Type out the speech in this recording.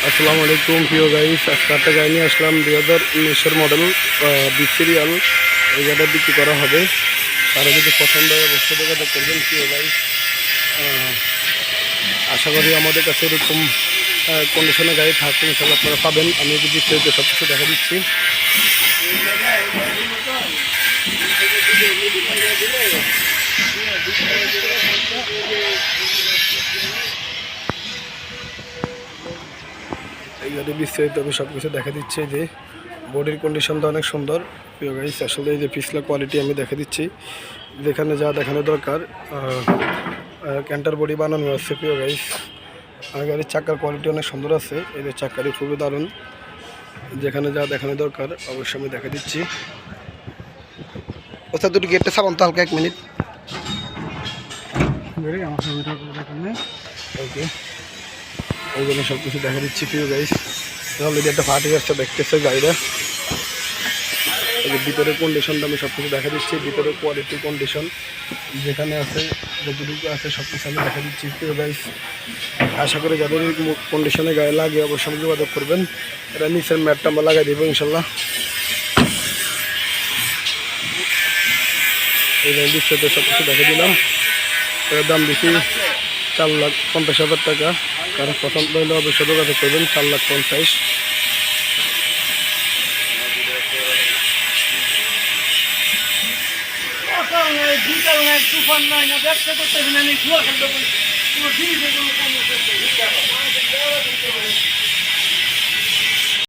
আসসালামু আলাইকুম প্রিয় গাইস। আজকে একটা গাড়ি নিয়ে আসলাম 2019-এর মডেল সিরিয়াল। এই গাড়িটা বিক্রি করা হবে। তারা যদি পছন্দ হয় অবশ্যই যোগাযোগ করবেন প্রিয় গাইস। আশা করি আমাদের কাছে এরকম কন্ডিশনে গাড়ি থাকবে, ইনশাল্লাহ আপনারা পাবেন। আমি যদি বিস্তারিত সব কিছু দেখা দিচ্ছি। এই গাড়ি বিস্তারিত আমি সব কিছু দেখা দিচ্ছি। যে বডির কন্ডিশনটা অনেক সুন্দর প্রিয় গাইস। আসলে এই যে পিছলা কোয়ালিটি আমি দেখা দিচ্ছি, যেখানে যা দেখানো দরকার ক্যান্টার বডি বানানো আছে প্রিয় গাইস। আর গাড়ির চাকার কোয়ালিটি অনেক সুন্দর আছে। এই যে চাকারই খুবই দারুণ, যেখানে যা দেখানো দরকার অবশ্যই আমি দেখা দিচ্ছি। ওটা দুটি গেটটা সাবান তো হালকা 1 মিনিট। ওকে, ওই জন্য সব কিছু দেখা দিচ্ছি প্রিয় গাইস। অলরেডি একটা পার্টি আসছে, দেখতেছে গাড়িটা। এই যে ভিতরের কন্ডিশনটা আমি সব কিছু দেখা দিচ্ছি। ভিতরের কোয়ালিটি কন্ডিশন যেখানে আছে, যতটুকু আছে সব কিছু আমি দেখা দিচ্ছি প্রিয় গাইস। আশা করি যাদের কন্ডিশনে গায়ে লাগে অবশ্যই যোগাযোগ করবেন। এটা নিচের ম্যাটটা আমরা লাগাই দেবো ইনশাল্লাহ। এই জন্য বিস্তারিত সব কিছু দেখা দিলাম। এর দাম বেশি 4,50,000 টাকা। কারণ পছন্দ হলে অবশ্যই যোগাযোগ করবেন। 4,50,000। বিকাল নাই, তুফান নাই, না ব্যবসা করতে না, জুয়া খেলতে